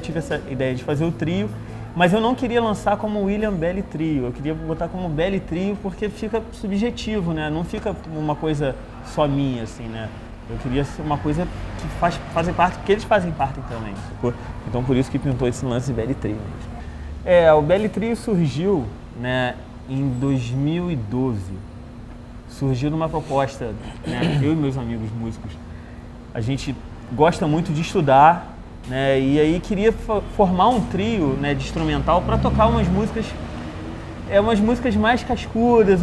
tive essa ideia de fazer o trio, mas eu não queria lançar como William Belli Trio, eu queria botar como Belli Trio porque fica subjetivo, né? Não fica uma coisa só minha, assim, né? Eu queria ser uma coisa que fazem parte, que eles fazem parte também, sacou? Então por isso que pintou esse lance de Belli Trio mesmo. O Belli Trio surgiu, né, em 2012. Surgiu numa proposta, né, eu e meus amigos músicos, a gente gosta muito de estudar, né, e aí queria formar um trio, né, de instrumental para tocar umas músicas mais cascudas,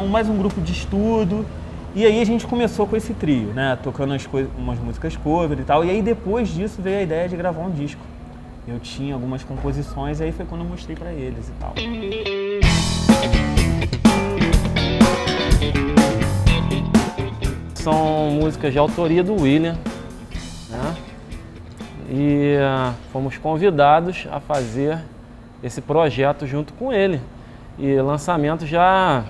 mais um grupo de estudo. E aí a gente começou com esse trio, né, tocando umas músicas cover e tal, e aí depois disso veio a ideia de gravar um disco. Eu tinha algumas composições, aí foi quando eu mostrei para eles e tal. São músicas de autoria do William, né? E fomos convidados a fazer esse projeto junto com ele. E lançamento já,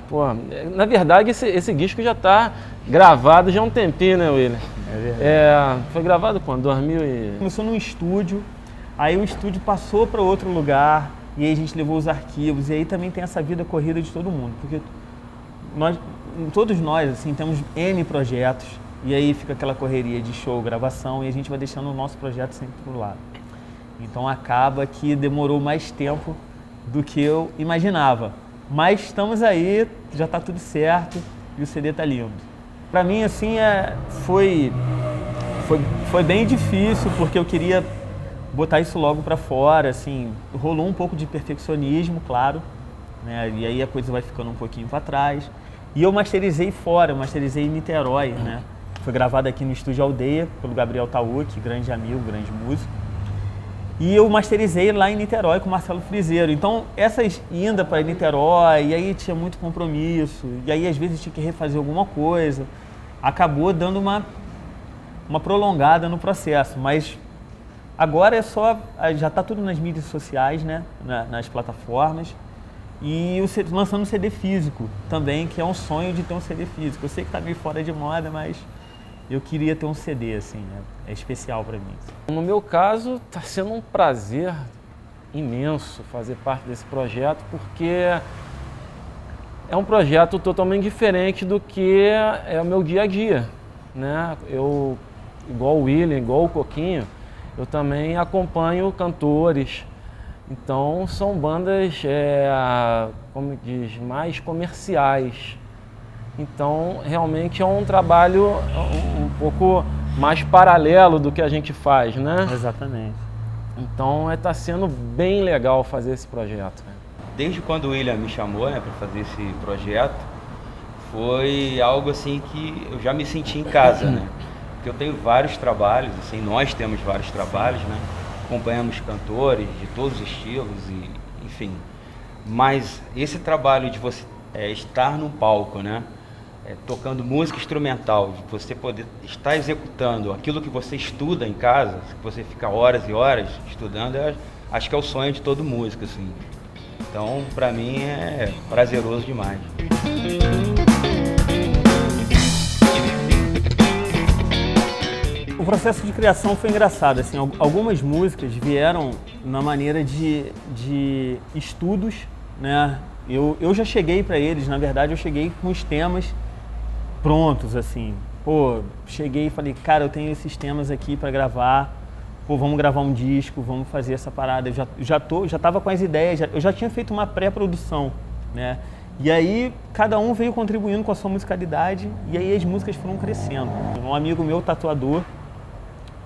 na verdade esse disco já está gravado já há um tempinho, né, William? É verdade. Foi gravado quando? 2000 e... Começou num estúdio, aí o estúdio passou para outro lugar, e aí a gente levou os arquivos, e aí também tem essa vida corrida de todo mundo, porque todos nós, assim, temos N projetos, e aí fica aquela correria de show, gravação, e a gente vai deixando o nosso projeto sempre pro lado. Então acaba que demorou mais tempo do que eu imaginava. Mas estamos aí, já está tudo certo e o CD tá lindo. Para mim, assim, foi bem difícil, porque eu queria botar isso logo para fora, assim, rolou um pouco de perfeccionismo, claro, né? E aí a coisa vai ficando um pouquinho para trás. E eu masterizei fora, eu masterizei em Niterói, né? Foi gravado aqui no Estúdio Aldeia, pelo Gabriel Tauque, grande amigo, grande músico. E eu masterizei lá em Niterói com o Marcelo Frizeiro. Então, essas idas para Niterói, e aí tinha muito compromisso, e aí às vezes tinha que refazer alguma coisa. Acabou dando uma prolongada no processo, mas agora já está tudo nas mídias sociais, né? Nas plataformas. E lançando um CD físico também, que é um sonho de ter um CD físico. Eu sei que está meio fora de moda, mas eu queria ter um CD, assim, né? É especial para mim. No meu caso, está sendo um prazer imenso fazer parte desse projeto, porque é um projeto totalmente diferente do que é o meu dia a dia, né? Eu, igual o William, igual o Coquinho, eu também acompanho cantores. Então são bandas, como diz, mais comerciais. Então realmente é um trabalho um pouco mais paralelo do que a gente faz, né? Exatamente. Então está sendo bem legal fazer esse projeto. Desde quando o William me chamou, né, para fazer esse projeto, foi algo assim que eu já me senti em casa, né? Porque eu tenho vários trabalhos, assim, nós temos vários trabalhos, né? Acompanhamos cantores de todos os estilos, enfim. Mas esse trabalho de você estar num palco, né? Tocando música instrumental, de você poder estar executando aquilo que você estuda em casa, que você fica horas e horas estudando, acho que é o sonho de todo músico, assim. Então, para mim, é prazeroso demais. O processo de criação foi engraçado, assim, algumas músicas vieram na maneira de estudos, né? Eu já cheguei para eles, na verdade, eu cheguei com os temas prontos, assim. Cheguei e falei, cara, eu tenho esses temas aqui para gravar, vamos gravar um disco, vamos fazer essa parada. Eu já tava com as ideias, eu já tinha feito uma pré-produção, né? E aí, cada um veio contribuindo com a sua musicalidade, e aí as músicas foram crescendo. Um amigo meu, tatuador,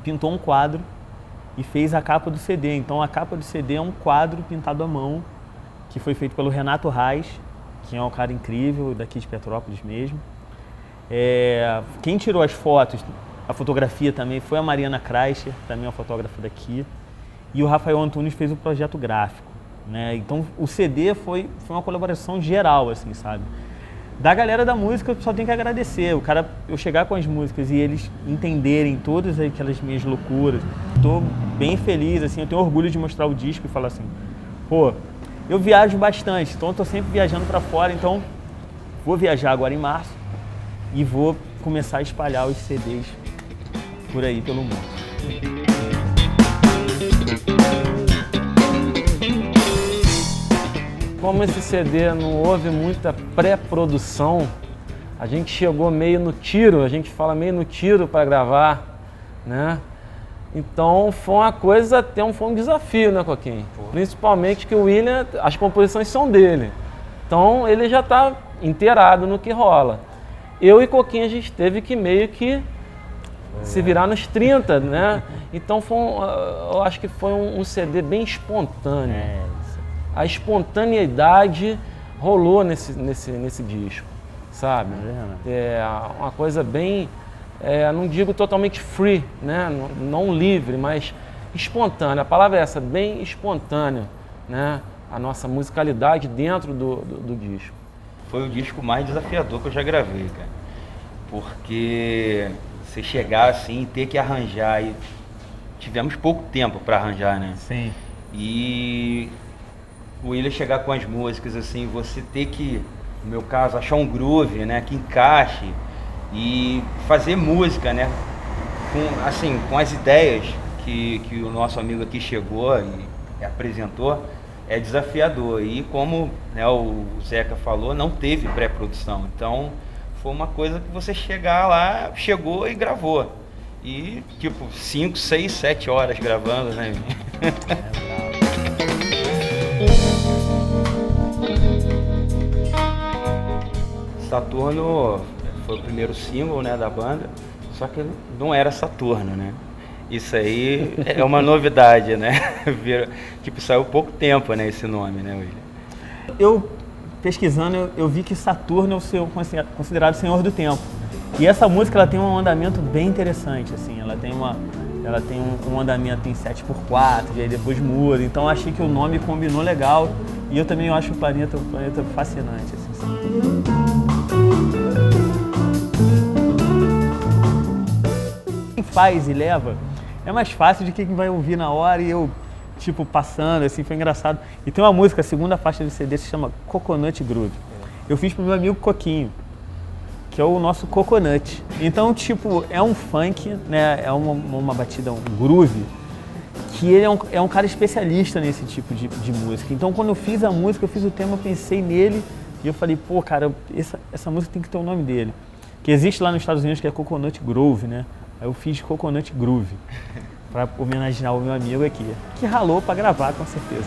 pintou um quadro e fez a capa do CD. Então, a capa do CD é um quadro pintado à mão, que foi feito pelo Renato Reis, que é um cara incrível, daqui de Petrópolis mesmo. Quem tirou as fotos, a fotografia também, foi a Mariana Kreischer, também é uma fotógrafa daqui. E o Rafael Antunes fez o projeto gráfico, né? Então, o CD foi uma colaboração geral, assim, sabe? Da galera da música, eu só tenho que agradecer. Eu chegar com as músicas e eles entenderem todas aquelas minhas loucuras. Estou bem feliz, assim, eu tenho orgulho de mostrar o disco e falar assim, eu viajo bastante, então eu estou sempre viajando para fora, então vou viajar agora em março e vou começar a espalhar os CDs por aí, pelo mundo. como esse CD não houve muita pré-produção, a gente chegou meio no tiro, a gente fala meio no tiro para gravar, né? Então foi uma coisa, foi um desafio, né, Coquinho? Principalmente que o William, as composições são dele. Então ele já está inteirado no que rola. Eu e Coquinho a gente teve que meio que se virar nos 30, né? Então eu acho que foi um CD bem espontâneo. A espontaneidade rolou nesse disco, sabe? É uma coisa bem, não digo totalmente free, né? Não livre, mas espontânea. A palavra é essa, bem espontânea, né? A nossa musicalidade dentro do disco. Foi o disco mais desafiador que eu já gravei, cara. Porque você chegar assim e ter que arranjar, e tivemos pouco tempo para arranjar, né? Sim. E o William chegar com as músicas, assim, você ter que, no meu caso, achar um groove, né, que encaixe e fazer música, né, com as ideias que o nosso amigo aqui chegou e apresentou, é desafiador. E como, né, o Zeca falou, não teve pré-produção, então foi uma coisa que você chegou e gravou. E tipo 5, 6, 7 horas gravando, né? Saturno foi o primeiro single, né, da banda, só que não era Saturno, né? Isso aí é uma novidade, né? Tipo, saiu pouco tempo, né, esse nome, né, William? Eu, pesquisando, eu vi que Saturno é o considerado Senhor do Tempo. E essa música, ela tem um andamento bem interessante, assim. Ela tem um andamento em 7/4, e aí depois muda. Então, achei que o nome combinou legal. E eu também acho o planeta fascinante, assim. Quem faz e leva é mais fácil de quem vai ouvir na hora, e eu, tipo, passando, assim, foi engraçado. E tem uma música, a segunda faixa do CD, se chama Coconut Groove. Eu fiz pro meu amigo Coquinho, que é o nosso Coconut. Então, tipo, é um funk, né, é uma batida, um groove, que ele é um cara especialista nesse tipo de música. Então, quando eu fiz a música, eu fiz o tema, eu pensei nele, e eu falei, pô, cara, essa música tem que ter o nome dele. Que existe lá nos Estados Unidos, que é Coconut Grove, né? Aí eu fiz Coconut Groove, para homenagear o meu amigo aqui, que ralou para gravar, com certeza.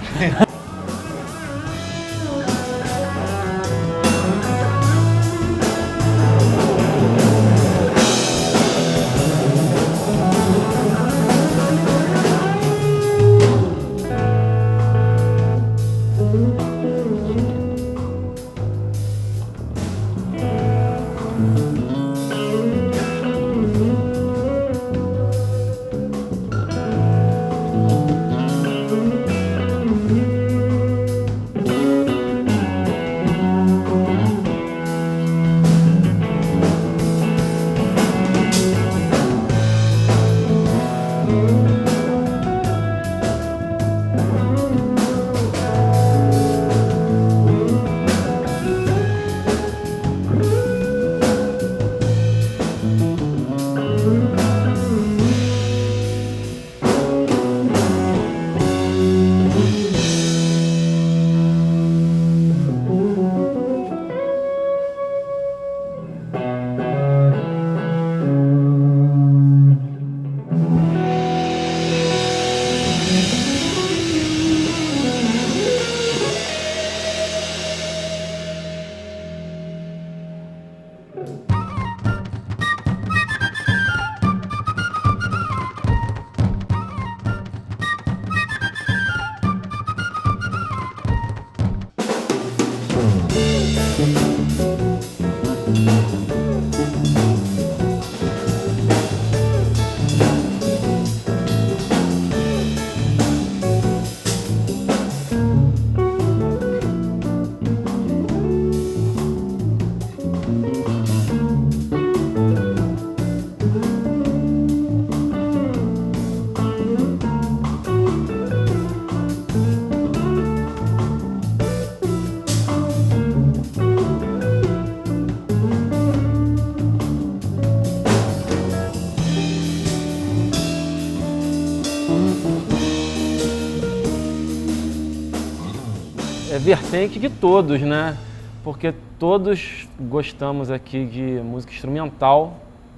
vertente de todos, né? Porque todos gostamos aqui de música instrumental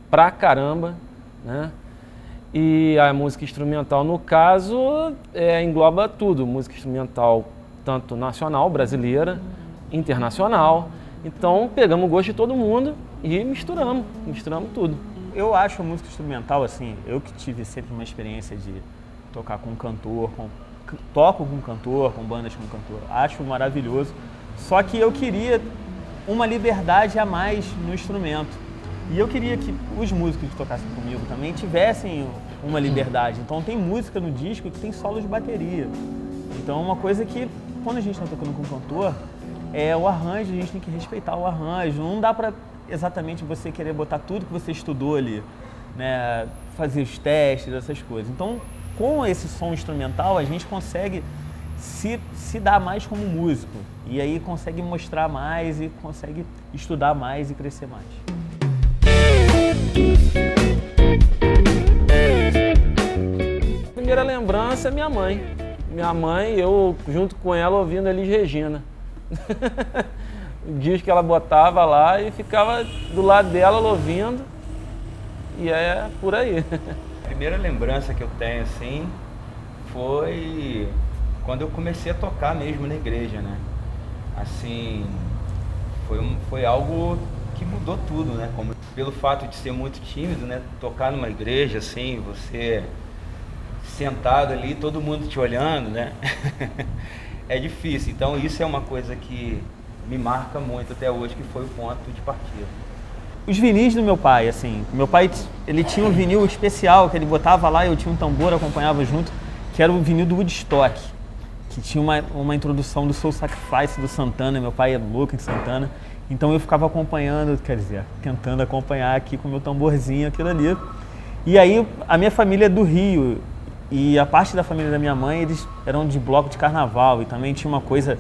pra caramba, né? E a música instrumental, no caso, engloba tudo. Música instrumental tanto nacional, brasileira, internacional. Então, pegamos o gosto de todo mundo e misturamos tudo. Eu acho a música instrumental, assim, eu que tive sempre uma experiência de tocar com cantor, toco com cantor, com bandas com cantor, acho maravilhoso. Só que eu queria uma liberdade a mais no instrumento. E eu queria que os músicos que tocassem comigo também tivessem uma liberdade. Então tem música no disco que tem solos de bateria. Então é uma coisa que, quando a gente está tocando com o cantor, o arranjo, a gente tem que respeitar o arranjo. Não dá para exatamente você querer botar tudo que você estudou ali, né? Fazer os testes, essas coisas. Então, com esse som instrumental, a gente consegue se dar mais como músico. E aí consegue mostrar mais e consegue estudar mais e crescer mais. Primeira lembrança é minha mãe. Minha mãe, eu junto com ela ouvindo Elis Regina. O disco que ela botava lá e ficava do lado dela ouvindo. E é por aí. A primeira lembrança que eu tenho, assim, foi quando eu comecei a tocar mesmo na igreja, né? Assim, foi algo que mudou tudo, né? Como, pelo fato de ser muito tímido, né? Tocar numa igreja, assim, você sentado ali, todo mundo te olhando, né? É difícil. Então isso é uma coisa que me marca muito até hoje, que foi o ponto de partida. Os vinis do meu pai, assim, meu pai, ele tinha um vinil especial que ele botava lá, eu tinha um tambor, acompanhava junto, que era o vinil do Woodstock, que tinha uma introdução do Soul Sacrifice do Santana. Meu pai é louco em Santana, então eu ficava acompanhando, quer dizer, tentando acompanhar aqui com o meu tamborzinho, aquilo ali. E aí a minha família é do Rio, e a parte da família da minha mãe, eles eram de bloco de carnaval, e também tinha uma coisa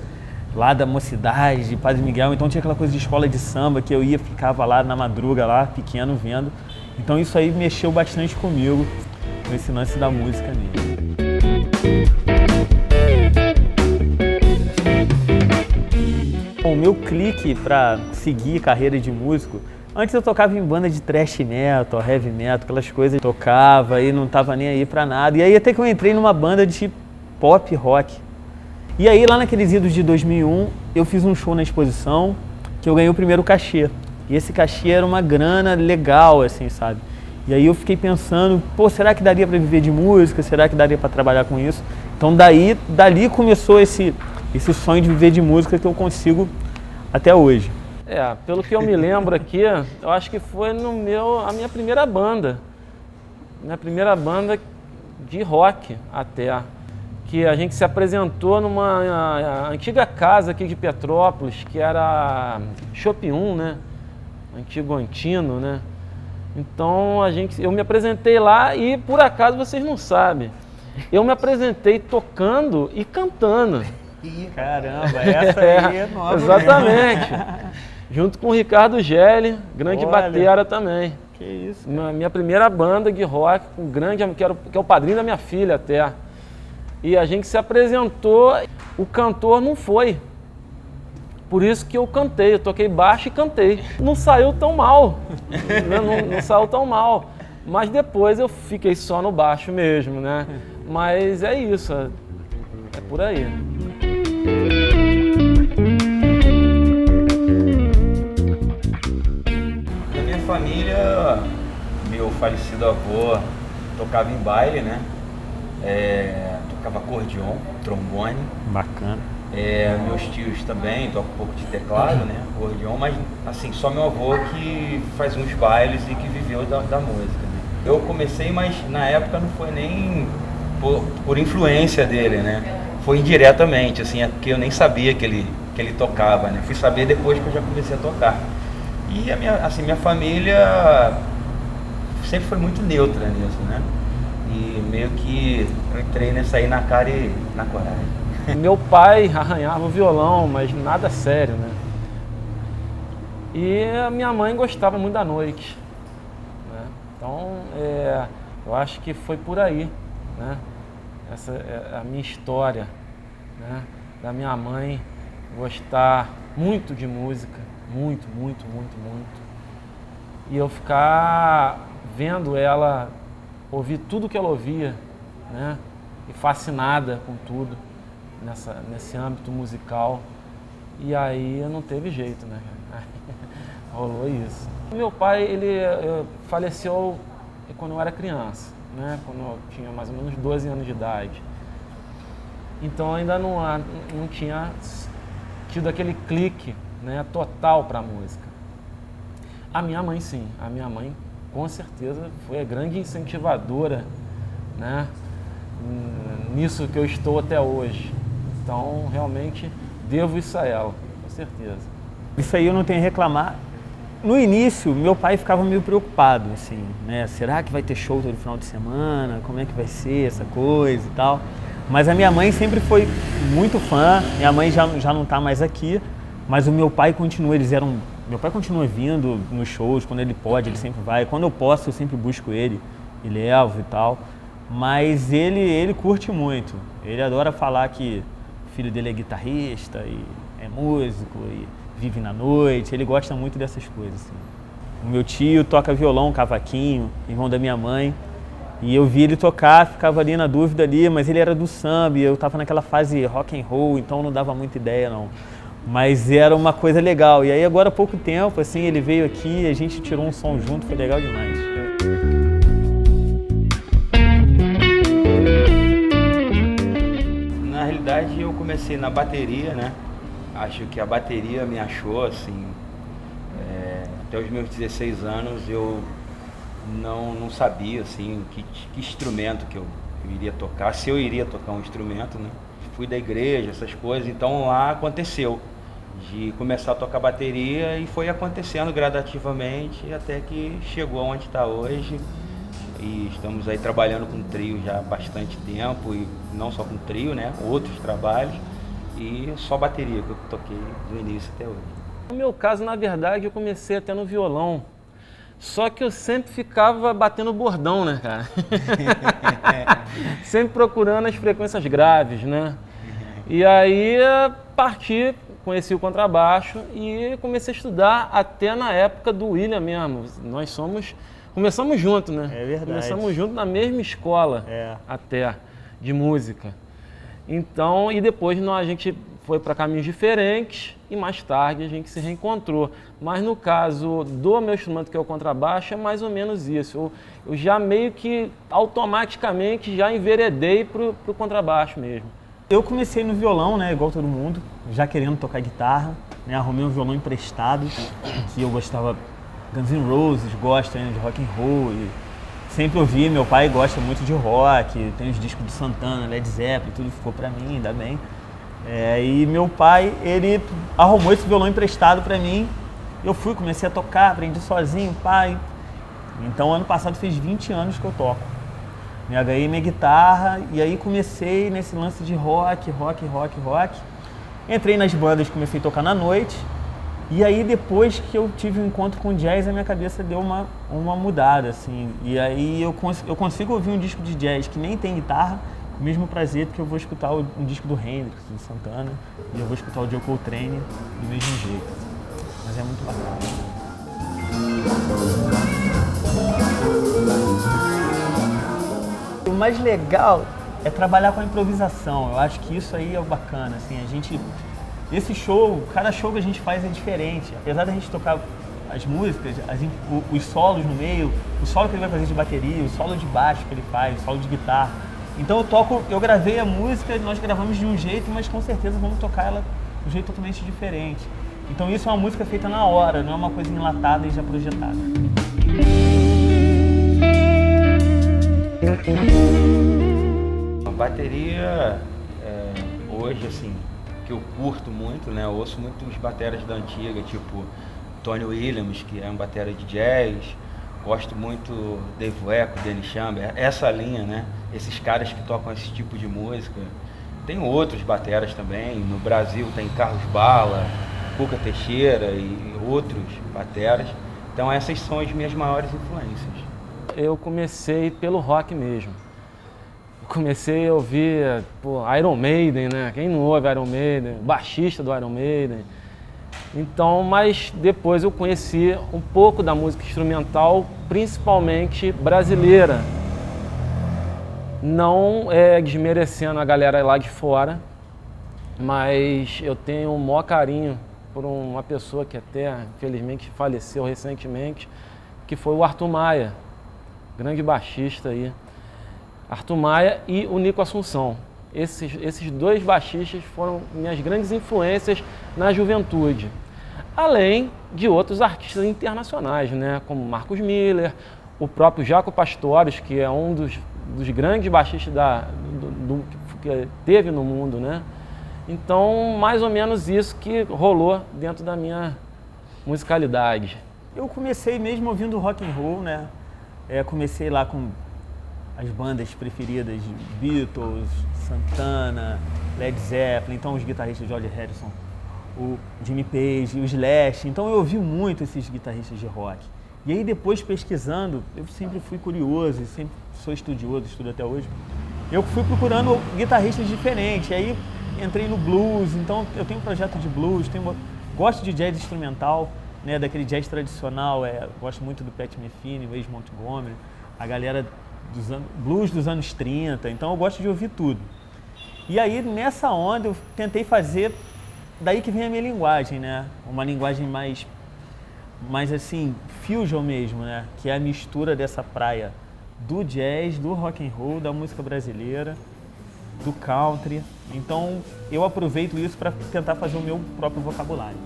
lá da Mocidade, de Padre Miguel, então tinha aquela coisa de escola de samba que eu ia, ficava lá na madruga, lá pequeno, vendo. Então isso aí mexeu bastante comigo, com esse lance da música mesmo. O meu clique para seguir carreira de músico, antes eu tocava em banda de thrash metal, heavy metal, aquelas coisas, tocava e não tava nem aí pra nada. E aí até que eu entrei numa banda de pop rock. E aí lá naqueles idos de 2001, eu fiz um show na Exposição que eu ganhei o primeiro cachê. E esse cachê era uma grana legal, assim, sabe? E aí eu fiquei pensando, pô, será que daria para viver de música? Será que daria para trabalhar com isso? Então dali começou esse sonho de viver de música que eu consigo até hoje. Pelo que eu me lembro aqui, eu acho que foi a minha primeira banda. Minha primeira banda de rock até. Que a gente se apresentou numa antiga casa aqui de Petrópolis, que era Shop 1, né? Antigo Antino, né? Então eu me apresentei lá e, por acaso, vocês não sabem, eu me apresentei tocando e cantando. Caramba, essa aí é nova. Exatamente. Junto com o Ricardo Gelli, grande batera também. Que isso, minha primeira banda de rock, que é o padrinho da minha filha até. E a gente se apresentou, o cantor não foi. Por isso que eu cantei, eu toquei baixo e cantei. Não saiu tão mal, não saiu tão mal. Mas depois eu fiquei só no baixo mesmo, né? Mas é isso, é por aí. Na minha família, meu falecido avô tocava em baile, né? Tocava acordeon, trombone. Bacana. Meus tios também tocam um pouco de teclado, né? Acordeon, mas assim, só meu avô que faz uns bailes e que viveu da música, né? Eu comecei, mas na época não foi nem por influência dele, né? Foi indiretamente, assim, porque eu nem sabia que ele tocava, né? Fui saber depois que eu já comecei a tocar. E minha família sempre foi muito neutra nisso, né? E meio que eu entrei nessa aí na cara e na coragem. Meu pai arranhava o violão, mas nada sério, né? E a minha mãe gostava muito da noite, né? Então, eu acho que foi por aí, né? Essa é a minha história, né? Da minha mãe gostar muito de música, muito, muito, muito, muito. E eu ficar vendo ela, ouvir tudo que ela ouvia, né? E fascinada com tudo nesse âmbito musical. E aí não teve jeito, né? Rolou isso. Meu pai, ele faleceu quando eu era criança, né? Quando eu tinha mais ou menos 12 anos de idade. Então ainda não tinha tido aquele clique, né, total para a música. A minha mãe, sim. A minha mãe, com certeza, foi a grande incentivadora, né, nisso que eu estou até hoje. Então, realmente, devo isso a ela, com certeza. Isso aí eu não tenho a reclamar. No início, meu pai ficava meio preocupado, assim, né? Será que vai ter show todo final de semana? Como é que vai ser essa coisa e tal? Mas a minha mãe sempre foi muito fã. Minha mãe já não está mais aqui, mas o meu pai continua. Meu pai continua vindo nos shows, quando ele pode, ele sempre vai. Quando eu posso, eu sempre busco ele e levo e tal. Mas ele curte muito. Ele adora falar que o filho dele é guitarrista e é músico e vive na noite. Ele gosta muito dessas coisas, assim. O meu tio toca violão, cavaquinho, irmão da minha mãe. E eu vi ele tocar, ficava ali na dúvida ali, mas ele era do samba e eu estava naquela fase rock and roll, então não dava muita ideia não. Mas era uma coisa legal. E aí agora há pouco tempo, assim, ele veio aqui, a gente tirou um som junto, foi legal demais. Na realidade eu comecei na bateria, né? Acho que a bateria me achou, assim, até os meus 16 anos eu não sabia, assim, que instrumento que eu iria tocar, se eu iria tocar um instrumento, né? Fui da igreja, essas coisas, então lá aconteceu de começar a tocar bateria e foi acontecendo gradativamente até que chegou onde está hoje. E estamos aí trabalhando com trio já há bastante tempo, e não só com trio, né? Outros trabalhos, e só bateria que eu toquei do início até hoje. No meu caso, na verdade, eu comecei até no violão. Só que eu sempre ficava batendo bordão, né, cara? Sempre procurando as frequências graves, né? E aí parti, conheci o contrabaixo e comecei a estudar até na época do William mesmo. Começamos juntos, né? É verdade. Começamos juntos na mesma escola, até, de música. Então, e depois a gente foi para caminhos diferentes e mais tarde a gente se reencontrou. Mas no caso do meu instrumento, que é o contrabaixo, é mais ou menos isso. Eu já meio que automaticamente já enveredei pro contrabaixo mesmo. Eu comecei no violão, né, igual todo mundo, já querendo tocar guitarra, né, arrumei um violão emprestado, que eu gostava, Guns N' Roses, gosta, né, de rock and roll, e sempre ouvi, meu pai gosta muito de rock, tem os discos de Santana, Led Zeppelin, tudo ficou pra mim, ainda bem. E meu pai, ele arrumou esse violão emprestado pra mim, eu comecei a tocar, aprendi sozinho, pai. Então ano passado fez 20 anos que eu toco. Me ganhei minha guitarra e aí comecei nesse lance de rock. Entrei nas bandas, comecei a tocar na noite. E aí depois que eu tive um encontro com jazz, a minha cabeça deu uma mudada, assim. E aí eu consigo ouvir um disco de jazz que nem tem guitarra, com o mesmo prazer, porque eu vou escutar um disco do Hendrix, do Santana, e eu vou escutar o Joe Coltrane do mesmo jeito. Mas é muito bacana. O mais legal é trabalhar com a improvisação. Eu acho que isso aí é o bacana, assim, esse show, cada show que a gente faz é diferente. Apesar da gente tocar as músicas, os solos no meio, o solo que ele vai fazer de bateria, o solo de baixo que ele faz, o solo de guitarra. Então eu gravei a música, nós gravamos de um jeito, mas com certeza vamos tocar ela de um jeito totalmente diferente. Então isso é uma música feita na hora, não é uma coisa enlatada e já projetada. A bateria, hoje, assim, que eu curto muito, né? Eu ouço muito os bateras da antiga, tipo Tony Williams, que é um batera de jazz. Gosto muito Dave Weckl, Dennis Chambers, essa linha, né? Esses caras que tocam esse tipo de música. Tem outros bateras também. No Brasil tem Carlos Bala, Cuca Teixeira e outros bateras. Então essas são as minhas maiores influências. Eu comecei pelo rock mesmo, comecei a ouvir Iron Maiden, né? Quem não ouve Iron Maiden? Baixista do Iron Maiden. Então, mas depois eu conheci um pouco da música instrumental, principalmente brasileira. Não desmerecendo a galera lá de fora, mas eu tenho o maior carinho por uma pessoa que até, infelizmente, faleceu recentemente, que foi o Arthur Maia, grande baixista aí. Arthur Maia e o Nico Assunção. Esses dois baixistas foram minhas grandes influências na juventude. Além de outros artistas internacionais, né? Como Marcos Miller, o próprio Jaco Pastorius, que é um dos grandes baixistas que teve no mundo, né? Então, mais ou menos isso que rolou dentro da minha musicalidade. Eu comecei mesmo ouvindo rock and roll, né? Comecei lá com as bandas preferidas de Beatles, Santana, Led Zeppelin, então os guitarristas George Harrison, o Jimmy Page, o Slash. Então eu ouvi muito esses guitarristas de rock. E aí depois pesquisando, eu sempre fui curioso, sempre sou estudioso, estudo até hoje. Eu fui procurando guitarristas diferentes, e aí entrei no blues, então eu tenho um projeto de blues, gosto de jazz instrumental, né, daquele jazz tradicional, gosto muito do Pat Metheny, o Ace Montgomery, a galera blues dos anos 30, então eu gosto de ouvir tudo. E aí nessa onda eu tentei fazer, daí que vem a minha linguagem, né, uma linguagem mais assim, fusion mesmo, né, que é a mistura dessa praia do jazz, do rock and roll, da música brasileira, do country. Então eu aproveito isso para tentar fazer o meu próprio vocabulário.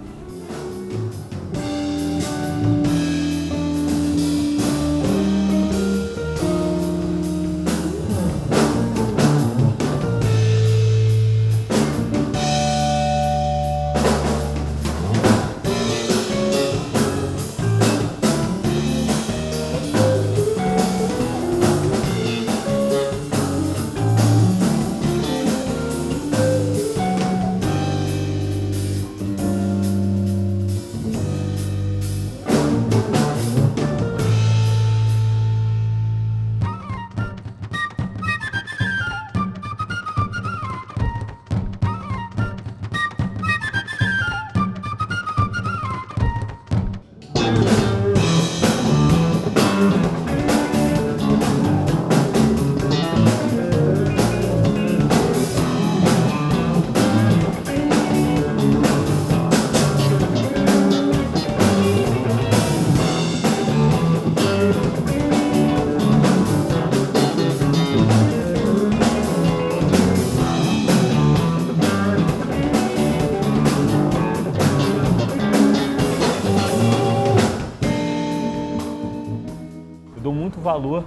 Valor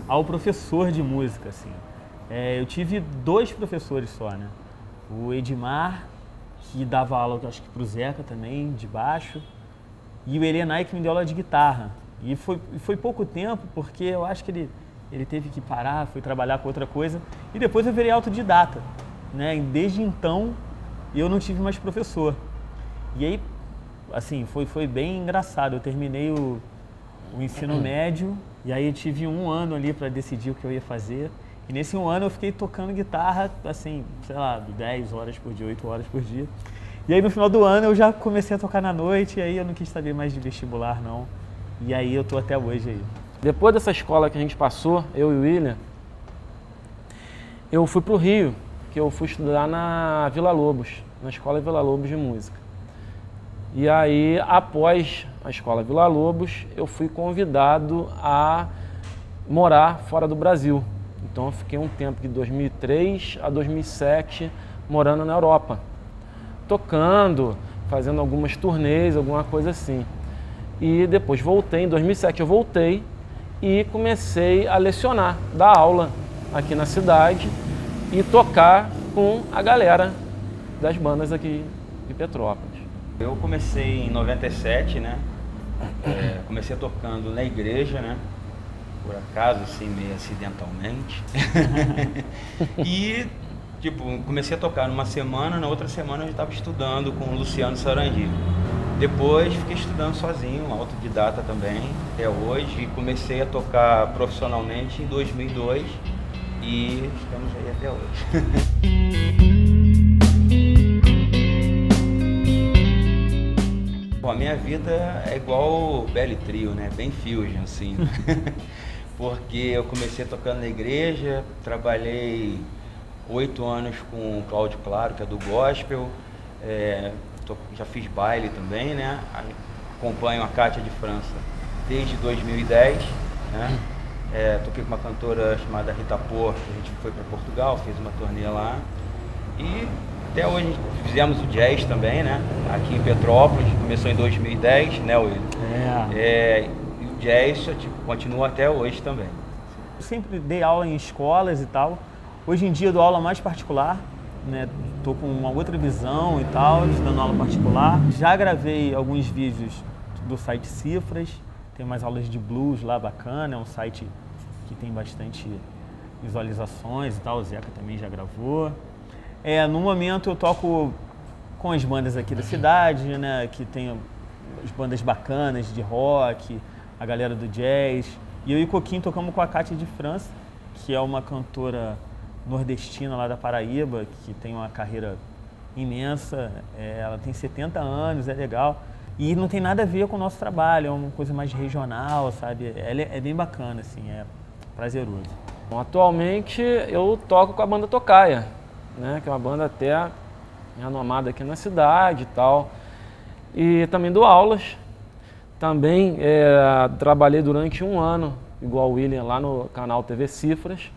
ao professor de música, assim. Eu tive 2 professores só, né? O Edmar, que dava aula, acho que pro Zeca também, de baixo, e o Elenay, que me deu aula de guitarra. E foi pouco tempo, porque eu acho que ele teve que parar, foi trabalhar com outra coisa, e depois eu virei autodidata, né? E desde então, eu não tive mais professor. E aí, assim, foi bem engraçado. Eu terminei o ensino médio, e aí eu tive 1 ano ali para decidir o que eu ia fazer. E nesse 1 ano eu fiquei tocando guitarra, assim, sei lá, 10 horas por dia, 8 horas por dia. E aí no final do ano eu já comecei a tocar na noite, e aí eu não quis saber mais de vestibular, não. E aí eu tô até hoje aí. Depois dessa escola que a gente passou, eu e o William, eu fui pro Rio, que eu fui estudar na Vila Lobos, na Escola Vila Lobos de Música. E aí, após a Escola Vila Lobos, eu fui convidado a morar fora do Brasil. Então eu fiquei um tempo, de 2003 a 2007, morando na Europa, tocando, fazendo algumas turnês, alguma coisa assim. E depois voltei, em 2007 eu voltei e comecei a lecionar, dar aula aqui na cidade e tocar com a galera das bandas aqui de Petrópolis. Eu comecei em 97, né? Comecei tocando na igreja, né? Por acaso, assim, meio acidentalmente. E, tipo, comecei a tocar numa semana, na outra semana eu já estava estudando com o Luciano Sarandi. Depois fiquei estudando sozinho, autodidata também, até hoje. E comecei a tocar profissionalmente em 2002. e estamos aí até hoje. Bom, a minha vida é igual o Belly Trio, né? Bem fusion, assim. Porque eu comecei tocando na igreja, trabalhei 8 anos com o Cláudio Claro, que é do gospel, já fiz baile também, né? Acompanho a Cátia de França desde 2010, né? Toquei com uma cantora chamada Rita Porto, a gente foi para Portugal, fez uma turnê lá. E até hoje fizemos o jazz também, né? Aqui em Petrópolis, começou em 2010, né, Will? E o jazz continua até hoje também. Eu sempre dei aula em escolas e tal. Hoje em dia eu dou aula mais particular, né? Tô com uma outra visão e tal, dando aula particular. Já gravei alguns vídeos do site Cifras, tem umas aulas de blues lá bacana, é um site que tem bastante visualizações e tal, o Zeca também já gravou. No momento eu toco com as bandas aqui da cidade, né, que tem as bandas bacanas de rock, a galera do jazz. E eu e o Coquinho tocamos com a Cátia de França, que é uma cantora nordestina lá da Paraíba, que tem uma carreira imensa, ela tem 70 anos, é legal. E não tem nada a ver com o nosso trabalho, é uma coisa mais regional, sabe? É bem bacana, assim, é prazeroso. Bom, atualmente eu toco com a banda Tocaia, né? Que é uma banda até renomada aqui na cidade e tal. E também dou aulas. Também trabalhei durante 1 ano, igual o William, lá no canal TV Cifras.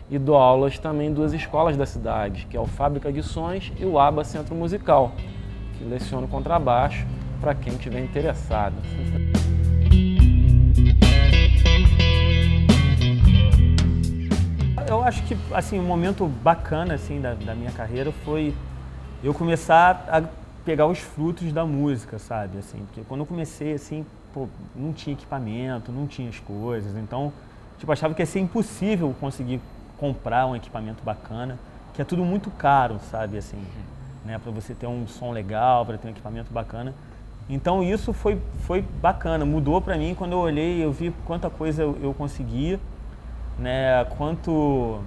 E dou aulas também em 2 escolas da cidade, que é o Fábrica de Sons e o ABA Centro Musical, que leciono contrabaixo para quem estiver interessado. Eu acho que assim, um momento bacana assim, da minha carreira foi eu começar a pegar os frutos da música, sabe? Assim, porque quando eu comecei, assim, não tinha equipamento, não tinha as coisas, então achava que ia ser impossível conseguir comprar um equipamento bacana, que é tudo muito caro, sabe? Assim, né? Para você ter um som legal, para ter um equipamento bacana. Então isso foi bacana, mudou para mim quando eu olhei, eu vi quanta coisa eu conseguia, né? Quanto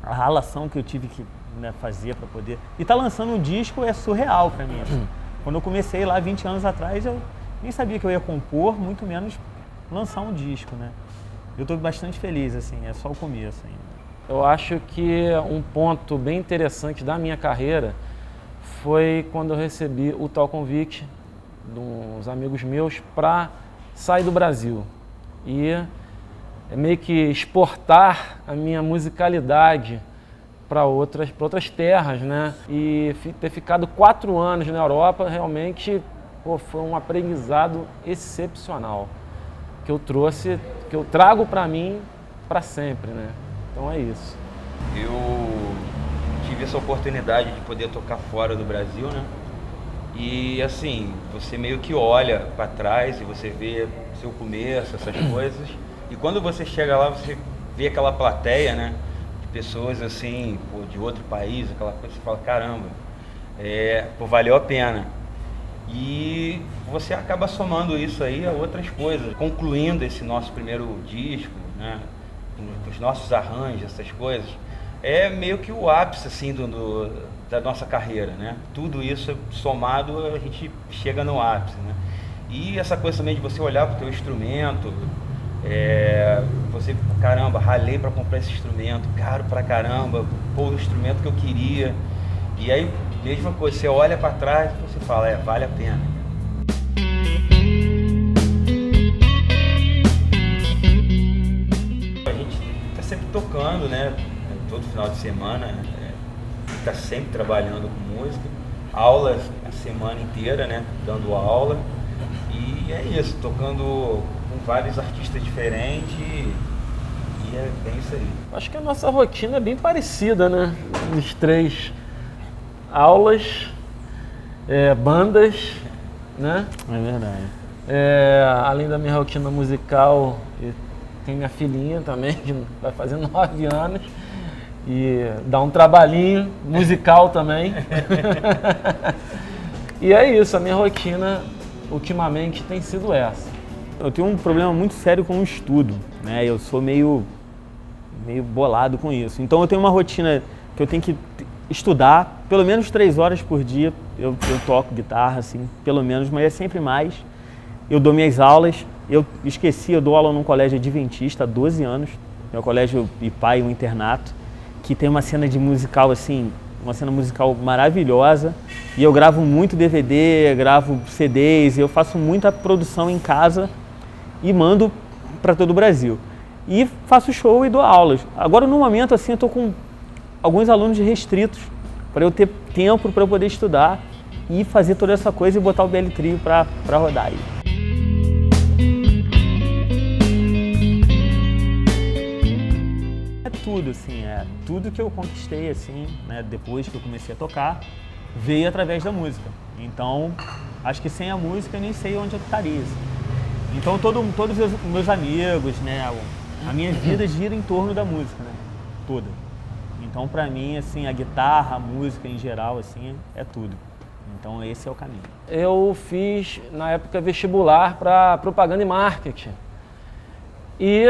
a ralação que eu tive que, né, fazer para poder... E tá lançando um disco é surreal para mim. Assim. Quando eu comecei lá 20 anos atrás, eu nem sabia que eu ia compor, muito menos lançar um disco, né? Eu estou bastante feliz, assim, é só o começo ainda. Eu acho que um ponto bem interessante da minha carreira foi quando eu recebi o tal convite de uns amigos meus para sair do Brasil e meio que exportar a minha musicalidade para outras terras, né? E ter ficado 4 anos na Europa realmente foi um aprendizado excepcional que eu trago para mim para sempre, né? Então é isso. Eu tive essa oportunidade de poder tocar fora do Brasil, né? E assim, você meio que olha para trás e você vê seu começo, essas coisas. E quando você chega lá, você vê aquela plateia, né? De pessoas assim, de outro país, aquela coisa, você fala, caramba, valeu a pena. E você acaba somando isso aí a outras coisas, concluindo esse nosso primeiro disco, né? Os nossos arranjos, essas coisas, é meio que o ápice assim da nossa carreira, né? Tudo isso somado a gente chega no ápice, né? E essa coisa também de você olhar para o teu instrumento, você, caramba, ralei para comprar esse instrumento, caro pra caramba, o instrumento que eu queria, e aí mesma coisa, você olha para trás e você fala, vale a pena. Sempre tocando, né? Todo final de semana, tá sempre trabalhando com música, aulas a semana inteira, né? Dando aula, e é isso, tocando com vários artistas diferentes, e é bem isso aí. Acho que a nossa rotina é bem parecida, né? Os 3 aulas, bandas, né? É verdade. Além da minha rotina musical, tem minha filhinha também, que vai fazer 9 anos, e dá um trabalhinho musical também. E é isso, a minha rotina ultimamente tem sido essa. Eu tenho um problema muito sério com o estudo, né? Eu sou meio meio bolado com isso. Então eu tenho uma rotina que eu tenho que estudar, pelo menos 3 horas por dia eu toco guitarra, assim, pelo menos, mas é sempre mais. Eu dou minhas aulas, eu dou aula num colégio adventista há 12 anos, meu colégio IPAI, um internato, que tem uma cena de musical, assim, uma cena musical maravilhosa, e eu gravo muito DVD, gravo CDs, eu faço muita produção em casa e mando para todo o Brasil. E faço show e dou aulas. Agora, no momento, assim, eu estou com alguns alunos restritos para eu ter tempo para eu poder estudar e fazer toda essa coisa e botar o BL Trio para rodar aí. É tudo, assim, tudo que eu conquistei, assim, né, depois que eu comecei a tocar, veio através da música. Então, acho que sem a música eu nem sei onde eu estaria, assim. Então, todos os meus amigos, né, a minha vida gira em torno da música, né, toda. Então, para mim, assim, a guitarra, a música em geral, assim, é tudo. Então, esse é o caminho. Eu fiz, na época, vestibular para propaganda e marketing. E,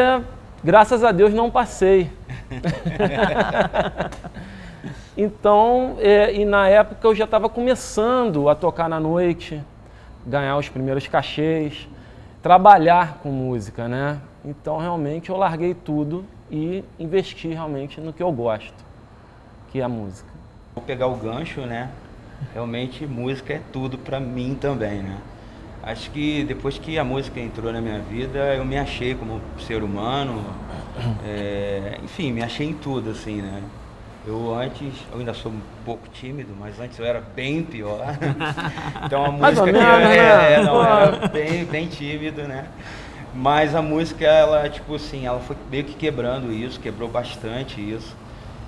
graças a Deus, não passei. Então, e na época eu já estava começando a tocar na noite, ganhar os primeiros cachês, trabalhar com música, né? Então, realmente, eu larguei tudo e investi realmente no que eu gosto, que é a música. Vou pegar o gancho, né? Realmente, música é tudo pra mim também, né? Acho que depois que a música entrou na minha vida, eu me achei como ser humano, enfim, me achei em tudo, assim, né? Eu ainda sou um pouco tímido, mas antes eu era bem pior. Então a música era bem tímido, né? Mas a música, ela, tipo assim, ela foi meio que quebrando isso, quebrou bastante isso.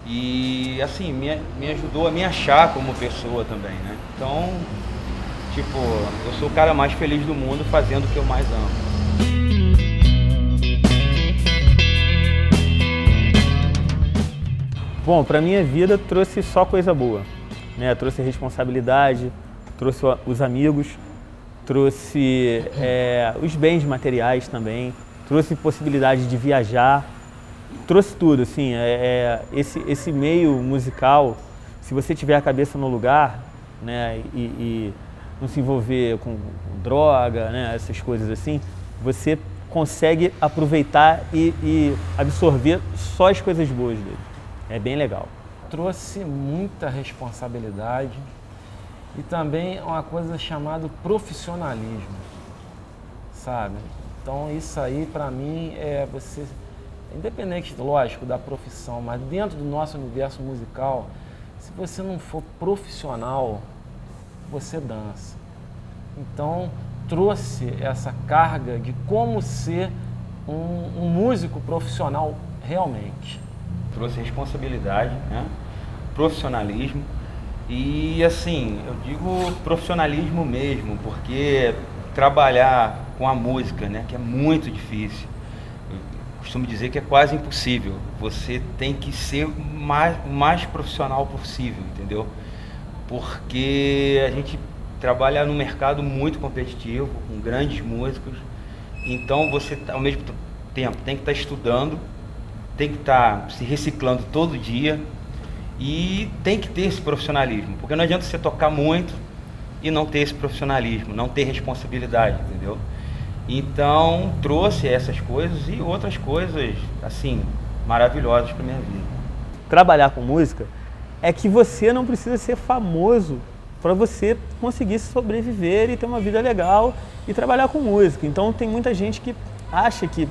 E, assim, me ajudou a me achar como pessoa também, né? Então, tipo, eu sou o cara mais feliz do mundo fazendo o que eu mais amo. Bom, para minha vida trouxe só coisa boa, né? Trouxe responsabilidade, trouxe os amigos, trouxe os bens materiais também, trouxe possibilidade de viajar, trouxe tudo, assim. Esse meio musical, se você tiver a cabeça no lugar, né, e não se envolver com droga, né, essas coisas assim, você consegue aproveitar e absorver só as coisas boas dele. É bem legal. Trouxe muita responsabilidade e também uma coisa chamada profissionalismo, sabe? Então isso aí para mim você, independente, lógico, da profissão, mas dentro do nosso universo musical, se você não for profissional, você dança. Então trouxe essa carga de como ser um músico profissional realmente. Trouxe responsabilidade, né? Profissionalismo e, assim, eu digo profissionalismo mesmo, porque trabalhar com a música, né, que é muito difícil, eu costumo dizer que é quase impossível. Você tem que ser o mais profissional possível, entendeu? Porque a gente trabalha num mercado muito competitivo, com grandes músicos, então você, ao mesmo tempo, tem que estar estudando, tem que estar se reciclando todo dia e tem que ter esse profissionalismo, porque não adianta você tocar muito e não ter esse profissionalismo, não ter responsabilidade, entendeu? Então, trouxe essas coisas e outras coisas, assim, maravilhosas para minha vida. Trabalhar com música é que você não precisa ser famoso para você conseguir sobreviver e ter uma vida legal e trabalhar com música. Então, tem muita gente que acha que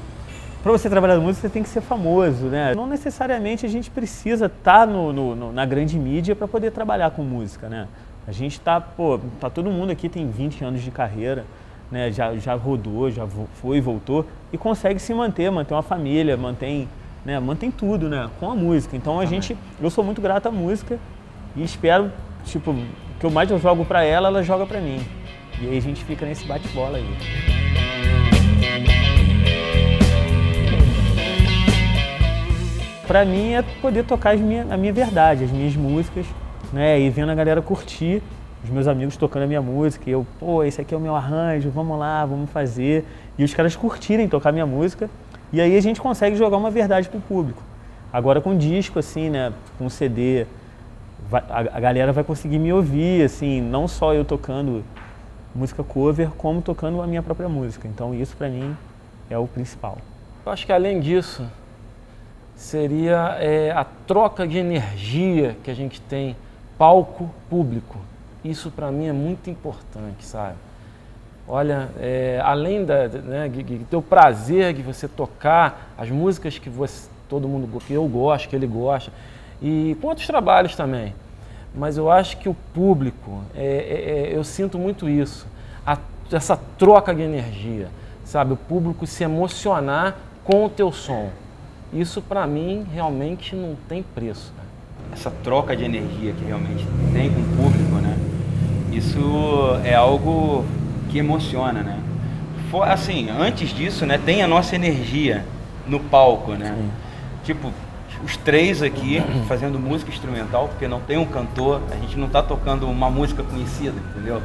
para você trabalhar com música, você tem que ser famoso, né? Não necessariamente a gente precisa estar na grande mídia para poder trabalhar com música, né? A gente tá todo mundo aqui tem 20 anos de carreira, né? Já rodou, já foi e voltou e consegue se manter uma família, mantém tudo, né? Com a música. Então eu sou muito grato à música e espero, tipo, o que eu mais jogo para ela joga para mim. E aí a gente fica nesse bate-bola aí. Para mim é poder tocar a minha verdade, as minhas músicas, né? E vendo a galera curtir, os meus amigos tocando a minha música, e eu, esse aqui é o meu arranjo, vamos lá, vamos fazer. E os caras curtirem tocar minha música, e aí a gente consegue jogar uma verdade pro público. Agora com disco, assim, né, com CD, a galera vai conseguir me ouvir, assim, não só eu tocando música cover, como tocando a minha própria música. Então isso pra mim é o principal. Eu acho que além disso, seria a troca de energia que a gente tem, palco-público. Isso para mim é muito importante, sabe? Olha, além de ter o prazer de você tocar as músicas que todo mundo, que eu gosto, que ele gosta, e com outros trabalhos também. Mas eu acho que o público, eu sinto muito isso, essa troca de energia, sabe? O público se emocionar com o teu som. Isso para mim realmente não tem preço, né? Essa troca de energia que realmente tem com o público, né? Isso é algo que emociona, né? Assim, antes disso, né, tem a nossa energia no palco, né? Sim. Tipo, os três aqui fazendo música instrumental, porque não tem um cantor, a gente não tá tocando uma música conhecida, entendeu?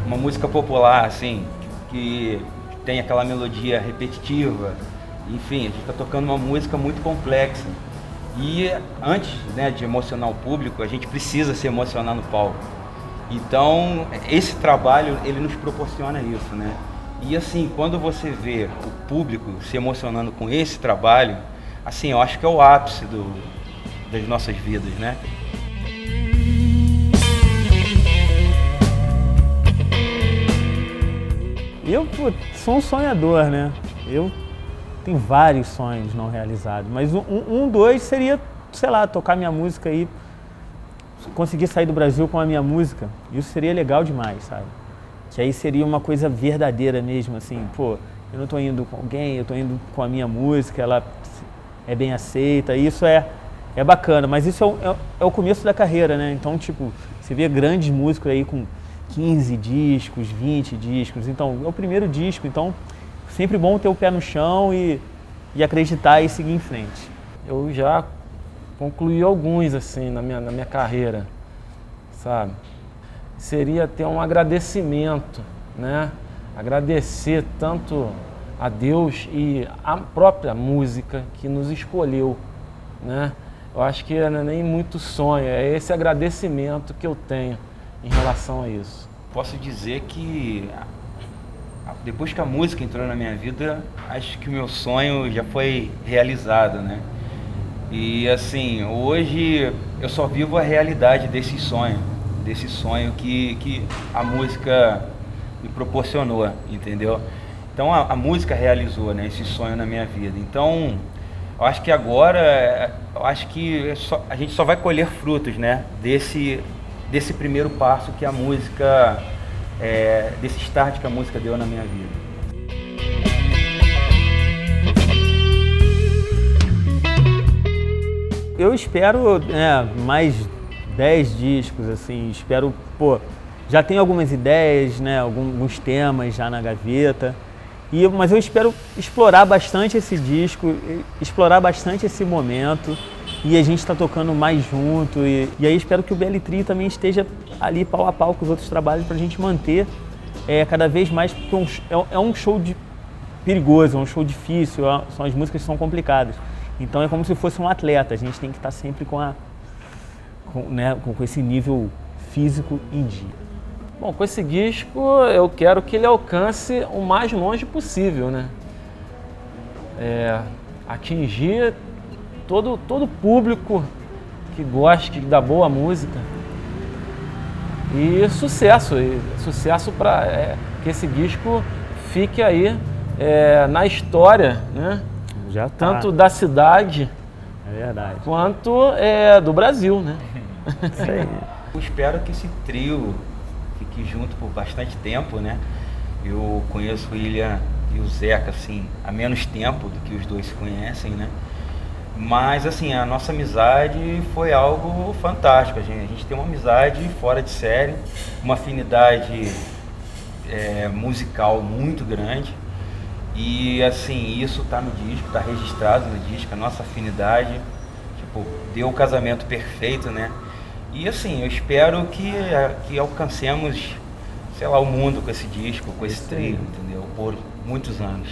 Uma música popular, assim, que tem aquela melodia repetitiva. Enfim, a gente está tocando uma música muito complexa. E antes, né, de emocionar o público, a gente precisa se emocionar no palco. Então, esse trabalho, ele nos proporciona isso, né? E assim, quando você vê o público se emocionando com esse trabalho, assim, eu acho que é o ápice das nossas vidas, né? Eu sou um sonhador, né? Eu tenho vários sonhos não realizados, mas dois seria, sei lá, tocar minha música aí, conseguir sair do Brasil com a minha música. Isso seria legal demais, sabe? Que aí seria uma coisa verdadeira mesmo, assim, pô, eu não estou indo com alguém, eu estou indo com a minha música, ela é bem aceita, isso é bacana, mas isso é o começo da carreira, né? Então, tipo, você vê grandes músicos aí com 15 discos, 20 discos, então é o primeiro disco, então sempre bom ter o pé no chão e acreditar e seguir em frente. Eu já concluí alguns assim na minha carreira, sabe? Seria ter um agradecimento, né? Agradecer tanto a Deus e a própria música que nos escolheu, né? Eu acho que não é nem muito sonho, é esse agradecimento que eu tenho em relação a isso. Posso dizer que depois que a música entrou na minha vida, acho que o meu sonho já foi realizado, né? E assim, hoje eu só vivo a realidade desse sonho que a música me proporcionou, entendeu? Então a música realizou, né, esse sonho na minha vida. Então eu acho que agora, a gente só vai colher frutos, né, desse primeiro passo que a música, desse start que a música deu na minha vida. Eu espero mais 10 discos, assim, espero, já tenho algumas ideias, né, alguns temas já na gaveta, mas eu espero explorar bastante esse disco, explorar bastante esse momento, e a gente está tocando mais junto, e aí espero que o BL Trio também esteja ali pau a pau com os outros trabalhos para a gente manter cada vez mais, porque é um show perigoso, é um show difícil, são as músicas que são complicadas. Então é como se fosse um atleta, a gente tem que estar sempre com esse nível físico em dia. Bom, com esse disco eu quero que ele alcance o mais longe possível, né? Atingir todo público que goste da boa música. E sucesso para que esse disco fique aí na história, né? Já tá. Tanto da cidade, é verdade, quanto do Brasil, né? Isso aí. Eu espero que esse trio fique junto por bastante tempo, né? Eu conheço o William e o Zeca, assim, há menos tempo do que os dois se conhecem, né? Mas, assim, a nossa amizade foi algo fantástico. A gente tem uma amizade fora de série, uma afinidade musical muito grande. E, assim, isso tá no disco, tá registrado no disco, a nossa afinidade, tipo, deu o casamento perfeito, né? E, assim, eu espero que alcancemos, sei lá, o mundo com esse disco, com esse trio, entendeu? Por muitos anos.